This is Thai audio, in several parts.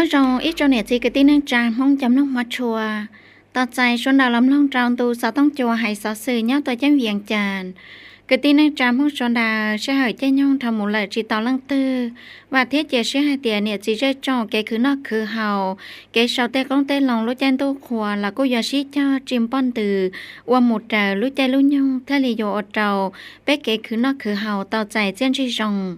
Nói rằng ít trong này chỉ cái tin năng trang mong chấm nông mặt chùa. Tao chạy xuân đào lắm long trang tu sao tông chùa hay sao sự nhớ tôi chấm viện tràn. Cái tin năng trang mong xuân đào sẽ hỏi cho nhau thầm một lời chỉ tao lăng tư. Và thiết chế sẽ hai tiền này chỉ rơi trong cái khứ nó khứ hào. Cái sau tê con tê lòng lúc chân tu khóa là cô giờ sĩ cho chim bón từ. Qua một trào lúc chạy lúc nhau thế lì dụ ở trào. Bé cái khứ nó khứ hào tao chạy trên chỉ rồng.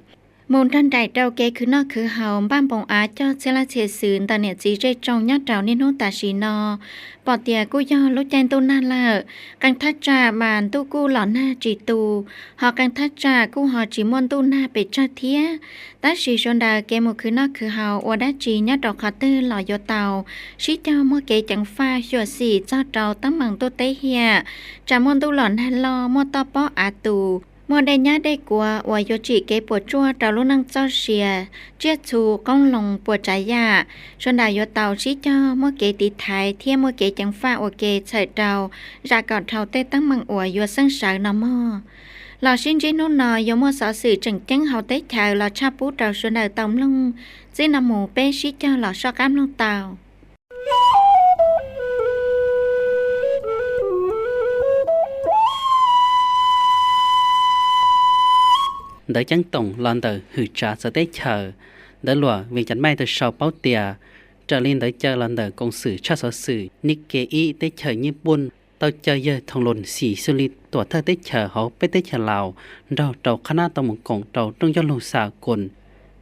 Môn thân đại trao kế khứ nó khứ hào ban bóng á cho sẽ là chế xứ ta nè chỉ rơi trong nhát trào nên hôn ta xí nó. Bỏ tìa cô do lúc chanh tu na lợ. Càng thắt trà bàn tu cu lọ na chỉ tu. Họ càng thắt trà cu họ chỉ môn tu na bể cho thía. Ta xí xuân đà kế một khứ nó khứ hào ổ đá chỉ nhát trào khó tư lọ dô tàu. Xí cho mua kế chẳng pha xua xỉ cho trào tấm bằng tu tế hìa. Trả môn tu lọ na lo mua to bó á tù. Mùa đây nhá đây của và yo chỉ cái bùa chua trào lúc năng cho xìa chiết chù con lồng bùa trái dạ xuân đào yo tàu xí cho mua cái tí thái thiên mua cái chẳng pha ở cái sợi trào ra cọt trào tê tăng bằng ở yo sân sải nó mò lò xin chỉ nô nò yo mua sở sự chẳng chẳng hậu tết chào lò cha bú trào xuân đào tòng lông chỉ nằm mù bé xí cho lò so cám lông tàu đỡ chẳng tổng lon tờ hư trả sở tế chờ đỡ lùa vì chẳng may từ sau báo tìa trở lên đỡ chờ lon tờ công sự cho sở sự Nikkei y tế chờ như buôn tao chờ giờ thông luận xỉ xử lý tủa thơ tế chờ họ bế tế chờ lào rau trầu khá tao một cổng trầu trong cho lù xà quần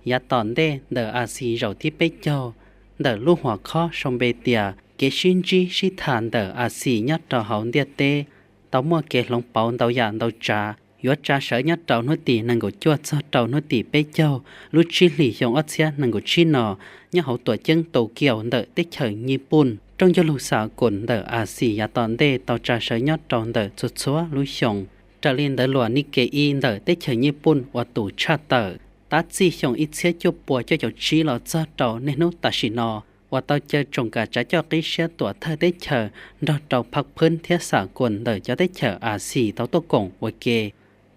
giá tòn đê đỡ à xì rau tiếp bế cho đỡ lưu hỏa khó xong bê tìa kế xuyên chi xí thàn đỡ à xì nhát trầu hậu địa tê tao mua kế lông bảo tao dàn tao trả yo cha sở nhất trâu nuôi tì năng够chua cho trâu nuôi tì bê châu lúc chi lì dùng ớt xe năng够chi nọ nhớ hậu tuổi chân tổ kiều đợi tích khởi nhị bùn trong cho lù xả cồn đợi à xì ya tòn đê tàu cha sở nhất trâu đợi chút xóa lùi dùng trở lên đợi lùa Nikkei y đợi tích khởi nhị bùn và tủ cha tờ ta chỉ dùng ít xe chụp bùa cho cháu chi lọ cho trâu nên nút ta xì nọ và tao chơi trồng cả trái cho cái xe tuổi thơ tích khởi đợi trâu phật phun thiết xả cồn đợi cho tích khởi à xì tao tô cổng ok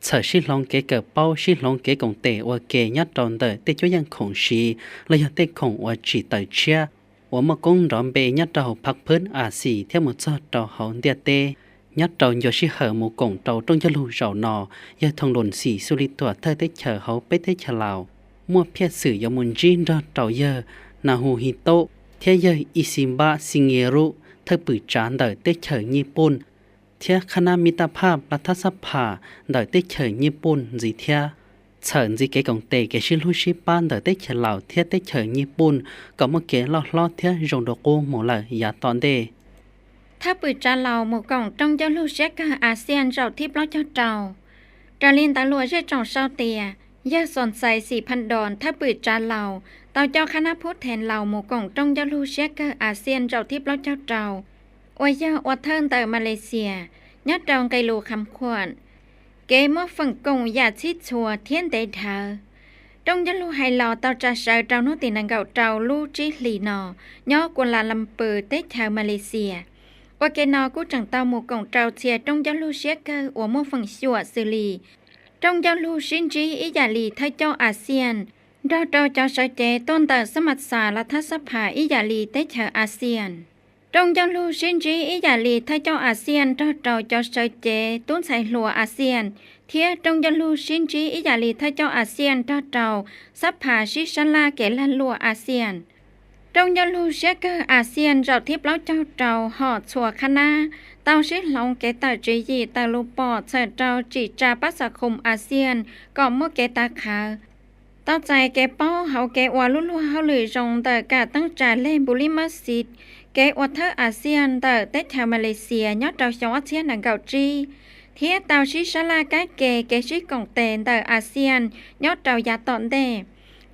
sở sĩ long kế cờ bao sĩ long kế công tệ và kế nhất tròn đời tê cho dân khổng sĩ là do tê khổng và chỉ tới chia và một công rõm bề nhất trầu phật phấn à xì theo một số trầu hậu địa tê nhất trầu do sĩ hở một cổng trầu trong cho lù rầu nò do thông luận xì su li tỏa thơ tê chờ hậu bế tê chờ lào mua phiết sử do một riêng ra trầu giờ na hù hi tô theo giờ isimba singeru thơ bự trán đời tê chờ nhị bôn thiết khả năng miết pháp là thắt sắp phà đợi tết trời nhị bùn gì thiết chẩn gì cái công tệ cái xin lui ship ban đợi tết trời lào thiết tết trời nhị bùn có một cái lo thiết dùng đồ cô một lời giá toàn đềถ้าปืนจะเหล่าหมู่กล่องต้องเจ้าลูกเช็คอาเซียนเราทิพย์ล้อเจ้าเจ้าจะเรียนตาลัวเจ้าจ่องเศร้าเตียย่าสอนใส่4,000 ดอนถ้าปืนจะเหล่าเต่าเจ้าคณะพูดแทนเหล่าหมู่กล่องต้องเจ้าลูกเช็คอาเซียนเราทิพย์ล้อเจ้าเจ้าอวยาอวดเทินเตอมาเลเซียยัดดองไกโลคำขวัญเกมอฝั่งกงยาชิดชัวเทียนเตเธอtrong dân lưu hay lò tao trả sợ trao nốt tiền năng gạo trao lưu trí lì nò nhó quân là làm bờ tết theo Malaysia qua cái nò cũng chẳng tao một cổng trao chia trong dân lưu xế cơ của một phần xua xử lý trong dân lưu xin trí ý giả lì thay cho ASEAN đó trao cho sở chế tôn tờ sơ mặt xà là thác sắp hạ ý giả lì tết theo ASEAN trong dân lưu xin trí ý giả lì thay cho ASEAN đó trao cho sở chế tôn xài lùa ASEAN thiết trong dân lưu xin trí ý giả lì thay cho ASEAN đó trao sắp hạ sĩ sân la kể lan lùa ASEAN trong dân lưu sẽ cơ ASEAN rào thiếp láo trao trao họ chùa khá na tao sẽ lòng kể tờ trí gì tờ lưu bỏ sở trao chỉ trà bác xã khủng ASEAN có một kể tà khá tao chạy kể bao hậu kể hòa lưu lưu hậu lửa rộng tờ cả tăng trả lên bù lý mất xịt kể hòa thơ ASEAN tờ tết theo Malaysia nhó trao xong ASEAN là gạo tri thiết tao sĩ xa la cái kể sĩ cổng tên tờ ASEAN nhó trao giá tọn đề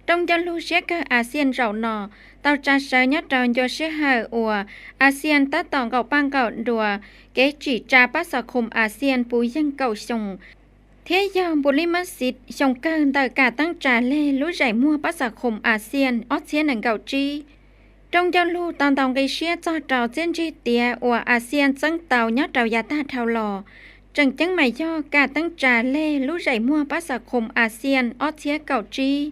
trong dân lưu sẽ cơ ASEAN rộng nọ tao trả sở nhất trao cho sẽ hở ủa ASEAN ta tỏng gạo băng gạo đùa kế chỉ trả bác xã khủng ASEAN bùi dân cầu sùng thế do bù lý mất xịt sòng cơn tờ cả tăng trả lê lũ giải mua bác xã khủng ASEAN ASEAN là gạo tri trong dân lưu tòng tòng gây xe cho trào trên chi tìa ủa ASEAN dân tàu nhất trào giá ta thao lò chẳng chẳng mày do cả tăng trả lê lũ giải mua bác xã khủng ASEAN ASEAN gạo tri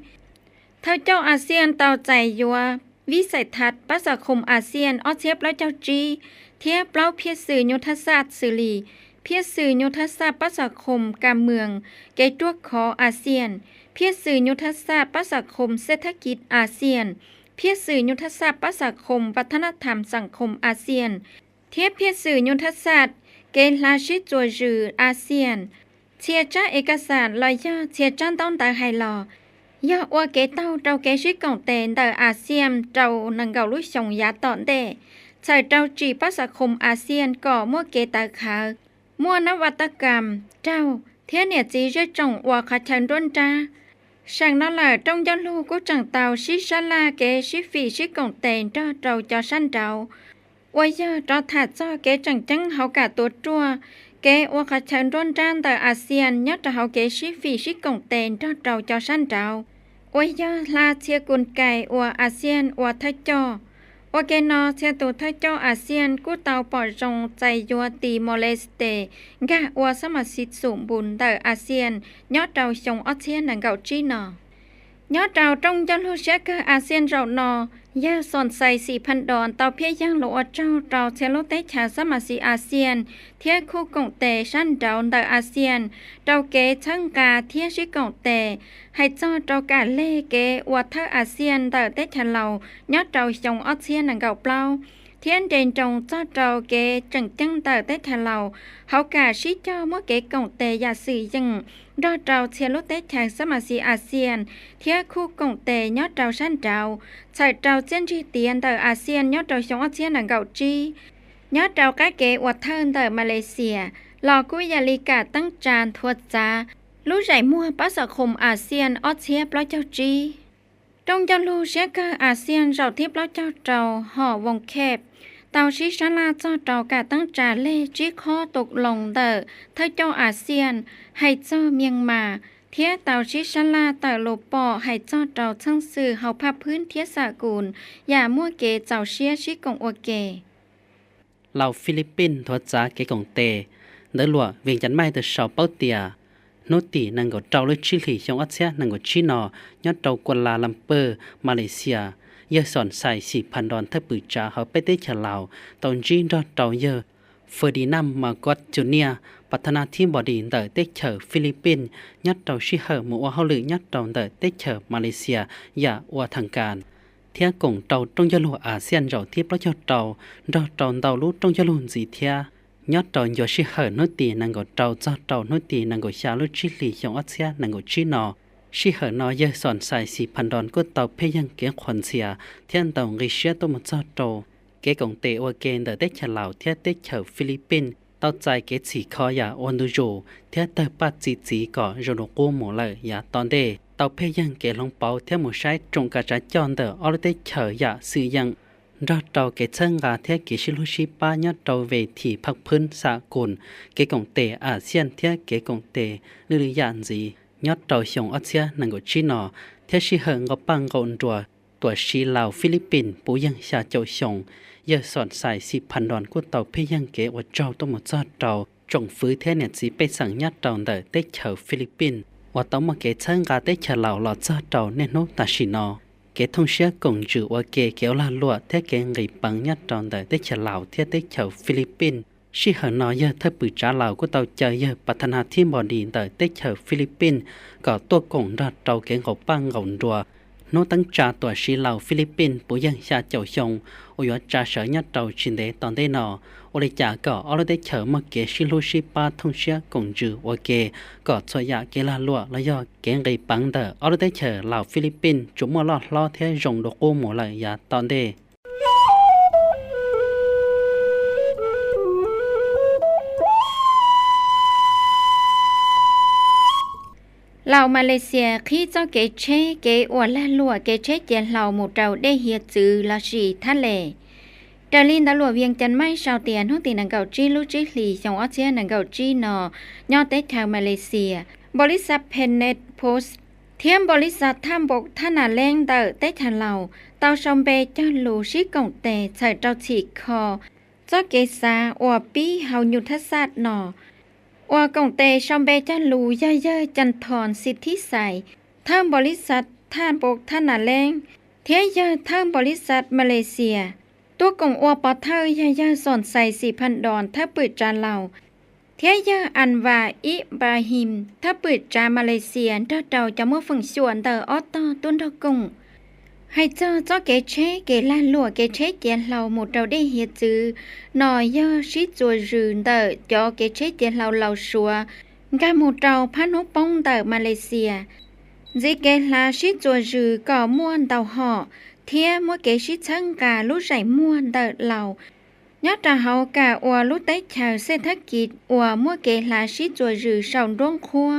theo cho ASEAN tàu chạy dùa วิสัยทัศน์ประชาคมอาเซียนออเทียบและเจ้าจีเทียบเล่าเพียสื่อยุทธศาสตร์สื่อลีเพียสื่อยุทธศาสตร์ประชาคมการเมืองเกตัวขออาเซียนเพียสื่อยุทธศาสตร์ประชาคมเศรษฐกิจอาเซียนเพียสื่อยุทธศาสตร์ประชาคมวัฒนธรรมสังคมอาเซียนเทียบเพียสื่อยุทธศาสตร์เกณฑ์ราชิจัวจืออาเซียนเชียจ้าเอกสารลอยย่าเชียจ้านต้องตาไฮลอย่าอวเกเต้าเจ้าเกชิกองเตนแต่อาเซียนเจ้านังเกาลุชงยาตอนเดใส่เจ้าจีประชาคมอาเซียนก่อมั่วเกตาขามั่วนวัตกรรมเจ้าเทียเนี่ยจีจะจงว่าขัดชันด้นจ้าสั่งนั่นแหละต้องย้อนลูกก็จังเตาชิชลาเกชิฟีชิกองเตนเจ้าเจ้าจะสั้นเจ้าว่าย่าเจ้าถัดเจ้าเกจังจังเขากะตัวจัวเกว่าขัดชันด้นจ้านแต่อาเซียนยัดเขาเกชิฟีชิกองเตนเจ้าเจ้าจะสั้นเจ้าว่าย่าลาเชียกุนไก่ว่าอาเซียนว่าไทยจ่อว่าเกนอเชียตัวไทยเจ้าอาเซียนกู้เตาปอดจงใจยัวตีมอเลสเตกะว่าสมาชิกสมบูรณ์แต่อาเซียนยอดเตาชงออเซียนนังเก่าจีนอยอดเตาตรงยันฮูเชกอาเซียนเรานอย่าสอนใส่4,000 ดอนเตาเพียย่างโลอเจ้าเตาเชโลเตชาสมาชิกอาเซียนเทียคู่กงเตชั้นดาวแต่อาเซียนเตาเกช่างกาเทียชิกงเตให้เจ้าเตากาเล่เกวัดเธออาเซียนแต่เตชะเรายอดเตาชงออเซียนนังเก่าเปล่าเทียนเดนจงเจ้าเตาเกจังจังแต่เตชะเราเขากาชิเจ้าเมื่อเกกงเตยาสื่อยังดอเตาเชโลเตชาสมาชิกอาเซียนเทียคู่กงเตยอดเตาชั้นดาวใส่เตาเจนจีเตียนแต่อาเซียนยอดเตาชงออเซียนนังเก่าจียอดเตากาเกวัดเธอแต่มาเลเซียลอกุยาลิกาตั้งจานทวดจารู้ใจมั่วประชาคมอาเซียนออเทียบแล้วเจ้าจีตรงจะรู้เชกอาเซียนเราทิพย์แล้วเจ้าเจ้าห่อวงแคบเตาชิชลาเจ้าเจ้ากาตั้งจานเล่จีข้อตกลงเดอเธอเจ้าอาเซียนให้เจ้าเมียงมาเทียเตาชิชลาเตาโลปอให้เจ้าเจ้าช่างสื่อเฮาภาพพื้นเทียสากุลอย่ามั่วเกเจ้าเชียชิกงอวเกเราฟิลิปปินส์ทวดจ้าเกกงเตเดลัวเวียงจันไม่เดชาวเป้าเตียโนตีนังกเจ้าเลยชิลีชงอัเซียนังกชินอยอดเจ้ากวลาลัมเปอร์มาเลเซียเยอะสอนใส่4,000 ดอนเทปืจาเขาไปเตชะลาวตอนจีนดอเจ้าเยอะเฟอร์ดินัมมากอตจูเนียพัฒนาทีมบอดีเดเตเชอร์ฟิลิปปินส์ยอดเจ้าชิเฮอร์มัวเฮาลือยอดเจ้าเดเตเชอร์มาเลเซียอย่าอวทางการเทียกงเจ้าต้องยะลูอาเซียนเจ้าที่พระเจ้าเจ้าดอเจ้าเจ้ารู้ต้องยะลูสีเทียยอดเจ้าโยชิเฮอร์โนตีนังกเจ้าเจ้าเจ้าโนตีนังกชาลุชิลีชงอัเซียนังกชินอชิเฮอร์นอเยสอนใส่4,000 ดอนก็เต่าเพียงเกียงขวัญเสียเทียนเต่าริเชียตัวมันเจ้าโตเกกงเตอวเกนเดเตชะลาวเทียเตเชอร์ฟิลิปปินส์เต่าใจเกสีคอยาออนดูโจเทียเตอปัดจีก่อโจโนโกโมเลยยาตอนเดเต่าเพียงเกลงเปาเทียหมูใช้จงกระจายจอนเดออลเตเชอร์ยาซื้อยังรอดเต่าเกเชิงกาเทียเกชิลุชิป้ายอดเต่าเวทีพักพื้นสากลเกกงเตอาเซียนเทียเกกงเตหรือยานจียอดเต่าชงอัเซียนังกชินอเทียชิเหิงก็ปังกอนตัวชีลาวฟิลิปปินส์ปูยังชาเจ้าชงเยอะสอนใส่4,000 ดอนก็เต่าเพียงเกว่าเจ้าต้องมาจอดเต่าจงฟื้นเทียเนี่ยจีไปสั่งยอดเต่าเดเตเชอร์ฟิลิปปินส์ว่าต้องมาเกเชิงกาเตเชอร์ลาวหลอดจอดเต่าเนโนตาชินอเกทงเชียกงจือว่าเกเกียวลาลัวเทเกงรีปังยัดจอนเดเตเชลาวเทเตเชลฟิลิปปินส์ชิเฮนอเยเทปืจ้าลาวก็เตาเจอเยพัฒนาทีมบอดีเดเตเชลฟิลิปปินส์ก็ตัวกงรัดเตาเกงเขาปังเขาดัวโนตั้งจ่าตัวชีลาวฟิลิปปินส์ปุยังชาเจ้าชงโอยจ่าเสือยัดเตาชินเดตอนได้นอโอเลจ่าก็ออเลเตเชลมาเกชิลูชิปาทงเชียกงจือว่าเกก็ช่วยยาเกลาลัวแล้วย่อเกงรีปังเดออเลเตเชลลาวฟิลิปปินส์จุ่มลอดล้อเทยงโดโกโมเลยยาตอนเดเหล่ามาเลเซียขี้เจ้าเกเชเกอวดและลัวเกเชเจียนเหล่าหมู่เจ้าได้เฮียจือลาชีทะเลดาลินตะลัวเวียงจันไม่ชาวเตียนห้องตีนังเก่าจีลูจิลีชงออเซียนังเก่าจีนอยอเตชาวมาเลเซียบริษัทเพนเน็ตโพสเทียมบริษัทท่ามบกท่านาแรงเตอเตชเหล่าเตาชมเบเจ้าลูชิกงเตใส่เจ้าฉีกคอเจ้าเกษาอวปีเฮายุทธศาสตร์อวกงเตชมเบเจ้าลูเย่ๆจันทรสิทธิใสท่ามบริษัทท่านบกท่านาแรงเที เทียยาทางบริษัทมาเลเซียตัวกงอัวปอเทยายาสอนใส่ 4,000 ดอนถ้าปืดจานเราเทียยาอันวาอิบราฮิมถ้าปืดจามาเลเซียถ้าเราจะมั่วฝึงส่วนเตอออตตุนทกงให้เจ้าเกเชเกลานลัวเกเชเจียนเราหมดเราได้เฮียจือหน่อยย่อชิจัวรืนเตอจอเกเชเจียนเราชัวกาหมดเราพานุปงเตอมาเลเซียจิเกลาชิจัวรือก่อม่วนเตาห่อเทียมัวเกชิชังกาลุใส่ม่วนเตอเรายอดจะเฮากาอัวลุเตชาวเศรษฐกิจอัวมัวเกลาชิจัวรือสาวร่วงครัว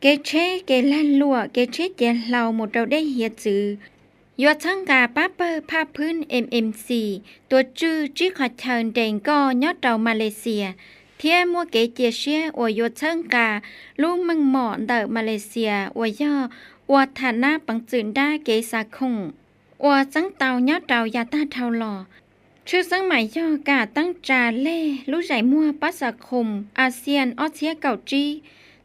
เกเชเกลานลัวเกเชเจียนเราหมดเราได้เฮียจือยอดช่างกาป้าเปอร์ภาพพื้น MMC ตัวจื้อจิขอเชิญเด่งก็ยอดเรามาเลเซียเทียมัวเกเจียเชียอวยดช่างกาลูกมังหมอนเดอมาเลเซียอวยย่ออวฐานะปังจืนได้เกสาคงอวจังเตายอดเรายาตาเทาหล่อชื่อสังหมายย่อกาตั้งจาเล่รู้ใจมัวปัสคมอาเซียนออเชียเก่าจี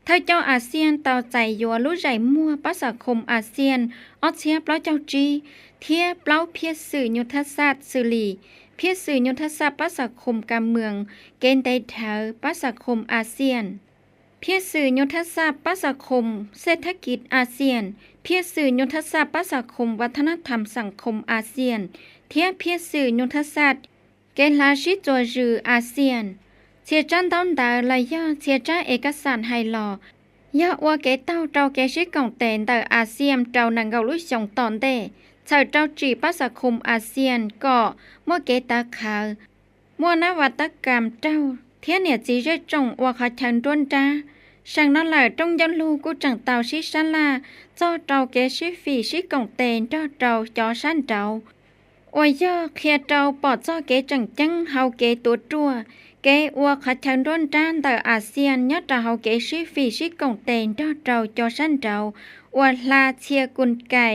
เธอเจ้าอาเซียนต่อใจยัวรู้ใจมั่วปัสคมอาเซียนออเชียเปล่าเจ้าจีเทียเปล่าเพียสื่อยุทธศาสตร์สื่อลีเพียสื่อยุทธศาสตร์ปัสคมการเมืองเกณฑ์ใดเถอปัสคมอาเซียนเพียสื่อยุทธศาสตร์ปัสคมเศรษฐกิจอาเซียนเพียสื่อยุทธศาสตร์ปัสคมวัฒนธรรมสังคมอาเซียนเทียเพียสื่อยุทธศาสตร์เกณฑ์ลาชิจัวจืออาเซียนเชียจันต้นดาลายาเชียจ้าเอกสารไฮลอยาอัวเกเต้าเจ้าเกชิกองเตนแต่อาเซียนเจ้านังเกาลุยส่งตอนเด้เจ้าเจ้าจีปัสคมอาเซียนก็มัวเกตาขาวมัวนวัตกรรมเจ้าเทียเนี่ยจีเรจงอัวขาชันด้วนจ้าสั่งนั่นแหละต้องยันลูกูจังเต้าชิชันลาเจ้าเจ้าเกชิฟีชิกองเตนเจ้าเจ้าจอสั้นเจ้าอวยย่อเคลียเจ้าปอดเจ้าเกจังจังเฮาเกตัวจั่วเกอัวขัดชันด้วนจ้านแต่อาเซียนยอดจะเฮาเกชิฟีชิกงเตนเจ้าเจ้าจอสั้นเจ้าอัวลาเชียกุนไก่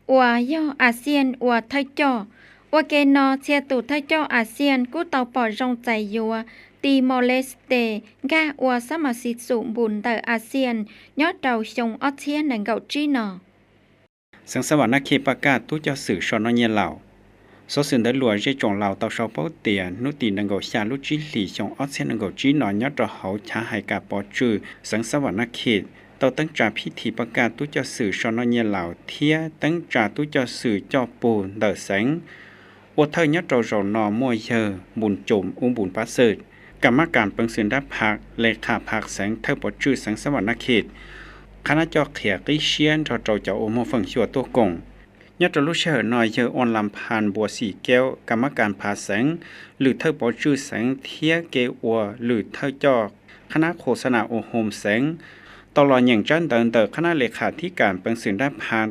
อัวย่ออาเซียนอัวไทยจ่ออัวเกนอเชียตุไทยจ่ออาเซียนกู้เตาปอดรงใจยัวตีมอเลสเตกาอัวสมาชิกสูงบุญแต่อาเซียนยอดเจ้าชงออเทียนหนังเก่าจีนอสังสวรรค์เคประกาศตู้เจ้าสื่อชนเนียเหล่าsố sự đã lùa dây trồng lào tàu sau bao tiền nút tiền đang gọi xa lúc chỉ lì trong ớt sen đang gọi chỉ nói nhớ cho hậu trả hai cả bỏ trừ sáng sớm vào nát khít tàu tăng trả phi thị bạc cả tú cho sự cho nó nhẹ lào thia tăng trả tú cho sự cho bù đỡ sáng ô thơ nhớ trâu rầu nò mua giờ bùn trộm bùn bát sệt cả mắtการเป็นสิ่งได้ผักเลขาผักแสงเธอbỏ trừ sáng sớm vào nát khítคณะเจ้าเขียกิเชียนcho trâu cho ôm một phần chùaตัวกงยอดรู้เชื่อหน่อยเยอะออนลำพานบัวสีแก้วกรรมการผ่าแสงหรือเธอปอชื่อแสงเทียเกวัวหรือเธอจอคณะโฆษณาโอโฮมแสงตลอดอย่างจันเดินคณะเลขาธิการเป็นสิ่งได้ผ่าน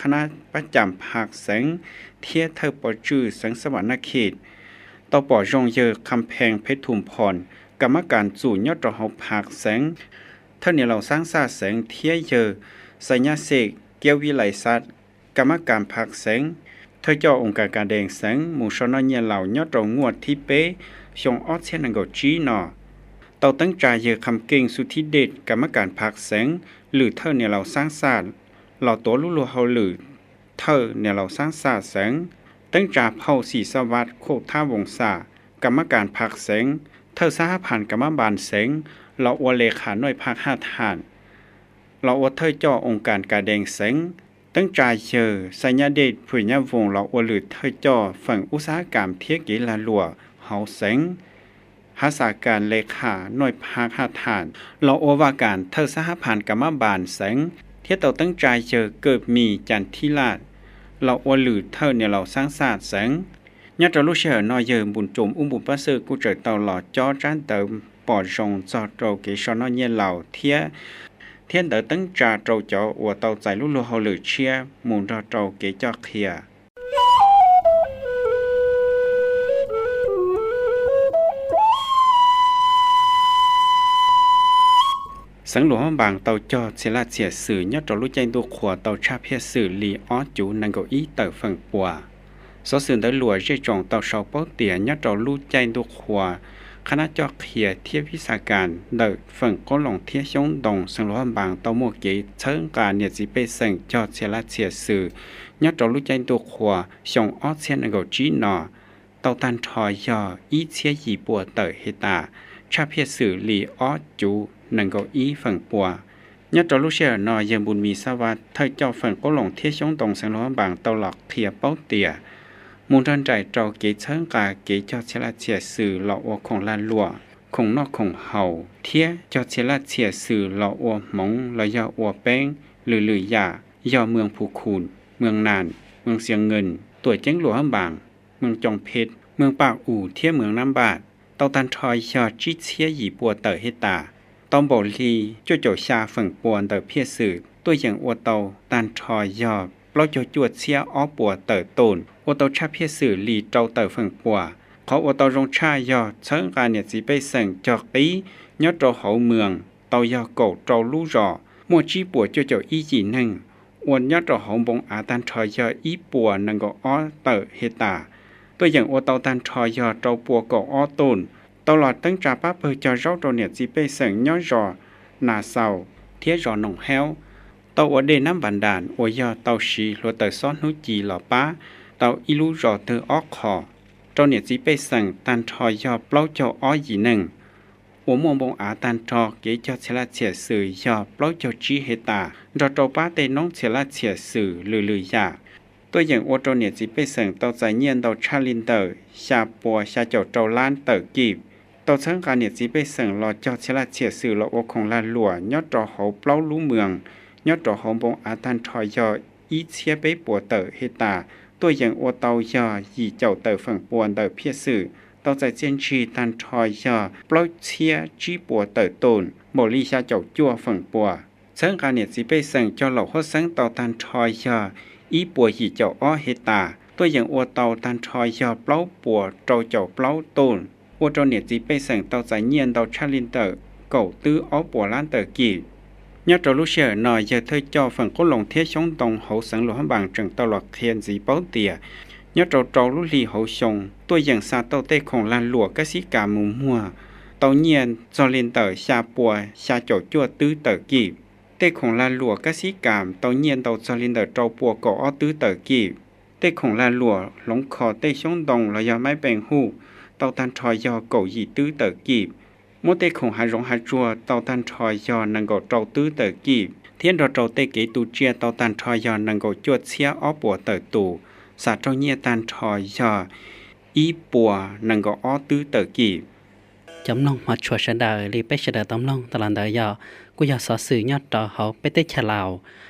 คณะประจำภาคแสงเทียเธอปอชื่อแสงสวรรค์เขตต่อปอจงเยอะคำแพงเพชรทุมพรกรรมการจู่ยอดเราภาคแสงเท่านี้เราสร้างซาแสงเทียเยอะสัญญาเสกเกียววิไลซัดกรรมการพักแสงเธอเจ้าองค์การการแดงแสงหมู่ชนเนียเหล่ายอดเรางวดที่เป๊ะชงออดเช่นนังกจีนอเต่าตั้งใจเยอะคำเก่งสุธิเดชกรรมการพักแสงหรือเธอเนี่ยเราสร้างศาสตร์เราตัวลุลัวเฮาหรือเธอเนี่ยเราสร้างศาสตร์แสงตั้งจ่าเผาสีสวัสดิ์โคท่าวงศากรรมการพักแสงเธอสหพันธ์กรรมบาลแสงเราอวเลขาหน่วยภาค5ทานเราอวเธอเจ้าองค์การการแดงแสงตั้งใจเชื่อสัญญาเดชผู้ยาวงเราอวหรือเธอจ่อฝั่งอุตสาหกรรมเทียกีฬาลัวเฮาแสงภาษาการเลขาหน่วยภาค5ทานเราอวว่าการเธอสหพันธ์กรรมบาลแสงเทียต่อตั้งใจเชื่อเกิดมีจันทิราชเราอวหรือเธอเนี่ยเราสร้างศาสตร์แสงยอดรู้เชื่อน้อยเยิมบุญจมบุญประเสริฐกูเจอเตาหล่อจอจ้านเติมปอดจงจอดโรเกชนเนียเหล่าเทียthiên đỡ tấn trà trâu chó của tàu chạy lúc lúa hậu lửa chia muốn ra trâu kế cho khía sáng lúa bằng tàu cho sẽ là chia sử nhất trâu lúc chạy đua khỏa tàu cha phía sử lì ó chủ năng cầu ý tờ phần bùa số sự đỡ lúa dây tròn tàu sau bó tỉa nhất trâu lúc chạy đua khỏa คณะจอกเขียเทียบวิชาการเดิฝั่งก้นหลงเทียช่องดงสังโลหบางตอโมเกเชิงการเนี่ยสิไปเส่งจอดเชลาเชียสื่อยอดจอรู้ใจตัวขวาชงออเชียนกจีนอเตาตันทอยออีเชียยีปัวเตอเฮตาชาเพียสื่อลีออจูนังกอีฝั่งปัวยอดจอรู้เชียนอยังบุญมีสวัสดิ์เธอเจ้าฝั่งก้นหลงเทียช่องดงสังโลหบางเตาหลอกเทียเป้าเตียมูลทันใจเจ้าเกเชิงกาเกจอดเชลาเชียสื่อหลอกอของลานลัวคงนอกคงเห่าเทียจอดเชลาเชียสื่อหลอกอหมงระยะอแป้งหรือยายอเมืองภูคูนเมืองนานเมืองเสียงเงินตัวเจ้งหลวงบางเมืองจองเพชรเมืองปากอู่เทียเมืองน้ำบาดเตาตันทอยยอดจิเชียหยีปัวเตอเฮตาตอมโบลีโจโจชาฝั่งปวนเตอเพียสื่อตัวอย่างอวเตาตันทอยยอดเราจะจวดเชียอ้อปัวเตอต้นอวเตาชาเพียสื่อลีเจ้าเตอฝั่งปัวเขาอวเตารงชายอดเชิงการเนี่ยสิไปเส่งจอกตียอดเจ้าเขาเมืองเตายอโกเจ้าลู่รอมัวจีปัวโจโจอีจีนึงอวนยอดเจ้าของบงอาตันทอยออีปัวนังก็อ้อเตอเฮตาตัวอย่างอวเตาตันทอยอเจ้าปัวก็อ้อต้นตลอดตั้งจากป้าเปิดจะเจ้าตัวเนี่ยสิไปเส่งยอดรอนาเศร้าเทียรอหนองแฮวเตาอวเดน้ำบันดาลอวยอเตาชีโลเตอซ้อนนุจีหล่อป้าเตาอีลูรอเตอออกคอเจ้าเนี่ยสิไปสั่งตันทอยอเปล่าเจ้าอ้อยีหนึ่งหัวมองบงอาตันทอเกจอเชลาเฉียสื่อยอเปล่าเจ้าจีเฮตาเราเจ้าป้าเตน้องเชลาเฉียสื่อลือยาตัวอย่างอวเจ้าเนี่ยสิไปสั่งเตาใจเงียนเตาชาลินเตอชาปัวชาเจ้าเจ้าล้านเตอกีบต่อเชิงการเนี่ยสิไปสั่งรอเจ้าเชลาเฉียสื่อรออของลานหลวยอดรอเขาเปล่ารู้เมืองยอดดอกหอมบงอาตันทอยออีเชียไปปัวเตอเฮตาตัวอย่างอวเตายอยีเจ้าเตอฝั่งปวนเตอเพียสื่อต่อใจเจียนชีตันทอยอปล่อยเชียจีปัวเตอต้นบริชาเจ้าจั่วฝั่งปัวเชิงการเนี่ยสิไปสั่งเจ้าเหล่าเขาสั่งต่อตันทอยออีปัวยีเจ้าอ้อเฮตาตัวอย่างอวเตาตันทอยอเปล่าปัวเจ้าเจ้าเปล่าต้นอวเจ้าเนี่ยสิไปสั่งต่อใจเงียนต่อชาลินเตอเก่าตื้ออ้อปัวล้านเตอกียอดจอรู้เชื่อหน่อยจะเธอจอฝั่งก้นหลงเทียช่องตรงเขาสังหลวงบางจังตลอดเทียนสีเป้าเตียยอดจอรู้ลีเขาชงตัวอย่างซาเต้าเต้ของลานหลวงกสิกามุมมัวเต้าเนียนจอลินเตอชาปัวชาโจจั่วตื้อเตอกีเต้ของลานหลวงกสิกามเต้าเนียนเต้าจอลินเตอเจ้าปัวก่ออ้อตื้อเตอกีเต้ของลานหลวงหลงคอเต้ช่องตรงระยะไม่แบ่งหูเต้าตันทอยอเก่าหยีตื้อเตอกีมดเตของหายรงหายจัวเตาตันทอยอนังก็เจ้าตื้อเตอกีเทียนเราเจ้าเตเกตูเจียเตาตันทอยอนังก็จวดเชียอ้อปัวเตอตูสาเจ้าเนียตันทอยออีปัวนังก็อ้อตื้อเตอกีจำลองมาชัวเฉดาลีไปเฉดาตำลองตลันดายอกูอยากสอสื่อยอดต่อเขาไปเตะฉลาว